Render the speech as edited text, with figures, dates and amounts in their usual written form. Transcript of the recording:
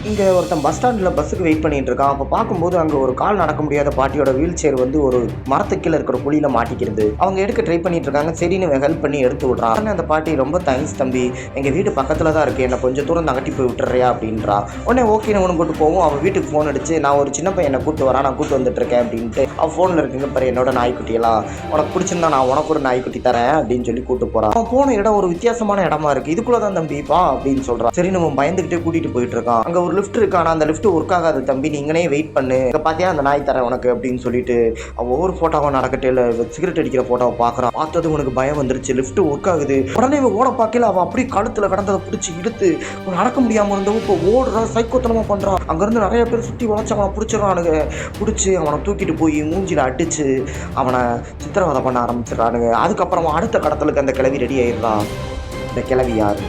இங்கே ஒருத்தன் பஸ் ஸ்டாண்டில் பஸ்ஸுக்கு வெயிட் பண்ணிட்டு இருக்கான். அப்போ பார்க்கும்போது அங்கே ஒரு கால் நடக்க முடியாத பாட்டியோட வீல் சேர் வந்து ஒரு மரத்துக்கு கீழே இருக்கிற குழியில் மாட்டிக்கிறது. அவங்க எடுக்க ட்ரை பண்ணிட்டு இருக்காங்க. சரின்னு ஹெல்ப் பண்ணி எடுத்து விட்றான். அந்த பாட்டி ரொம்ப தேங்க்ஸ் தம்பி, எங்கள் வீட்டு பக்கத்தில் தான் இருக்குது, என்னை கொஞ்சம் தூரம் தகட்டி போய் விட்டுறியா அப்படின்றா. உடனே ஓகேன்னு ஒன்று கூட்டு போவோம். அவள் வீட்டுக்கு ஃபோன் அடிச்சு, நான் ஒரு சின்ன பையனை கூட்டு வரேன், நான் கூட்டு வந்துட்டு இருக்கேன் அப்படின்ட்டு அவள் ஃபோனில் இருக்குங்க பாரு என்னோட நாய்க்குட்டியெல்லாம், உனக்கு பிடிச்சிருந்தா நான் உனக்கு ஒரு நாய்க்குட்டி தரேன் அப்படின்னு சொல்லி கூட்டு போகிறான். அவன் போன இடம் ஒரு வித்தியாசமான இடமா இருக்குது. இதுக்குள்ளே தான் தம்பிப்பா அப்படின்னு சொல்கிறான். சரி நம்ம பயந்துக்கிட்டே கூட்டிகிட்டு போயிட்டு இருக்கான். அங்கே ஒரு லிஃப்ட் இருக்கு. ஆனால் அந்த லிஃப்ட் ஒர்க் ஆகாது தம்பி, நீங்களே வெயிட் பண்ணு, இங்கே பார்த்தியா அந்த நாய் தரேன் உனக்கு அப்படின்னு சொல்லிட்டு ஒவ்வொரு ஃபோட்டோவை நடக்கட்டே இல்லை சிகரெட் அடிக்கிற ஃபோட்டோவை பார்க்குறான். பார்த்தது உனக்கு பயம் வந்துருச்சு, லிஃப்ட் ஒர்க் ஆகுது. உடனே ஓட பார்க்கல, அவன் அப்படியே கழுத்தில் கடந்ததை பிடிச்சி இழுத்து நடக்க முடியாமல் இருந்தவன் இப்போ ஓடுறா, சைக்கோத்தனமாக பண்ணுறான். அங்கேருந்து நிறைய பேர் சுற்றி வளைச்சு அவனை பிடிச்சிடறானுங்க. பிடிச்சி அவனை தூக்கிட்டு போய் மூஞ்சியில் அடித்து அவனை சித்திரவதை பண்ண ஆரம்பிச்சிடறானுங்க. அதுக்கப்புறம் அடுத்த கடத்தலுக்கு அந்த கிளவி ரெடி ஆயிடுறான். இந்த கிளவி யாரு?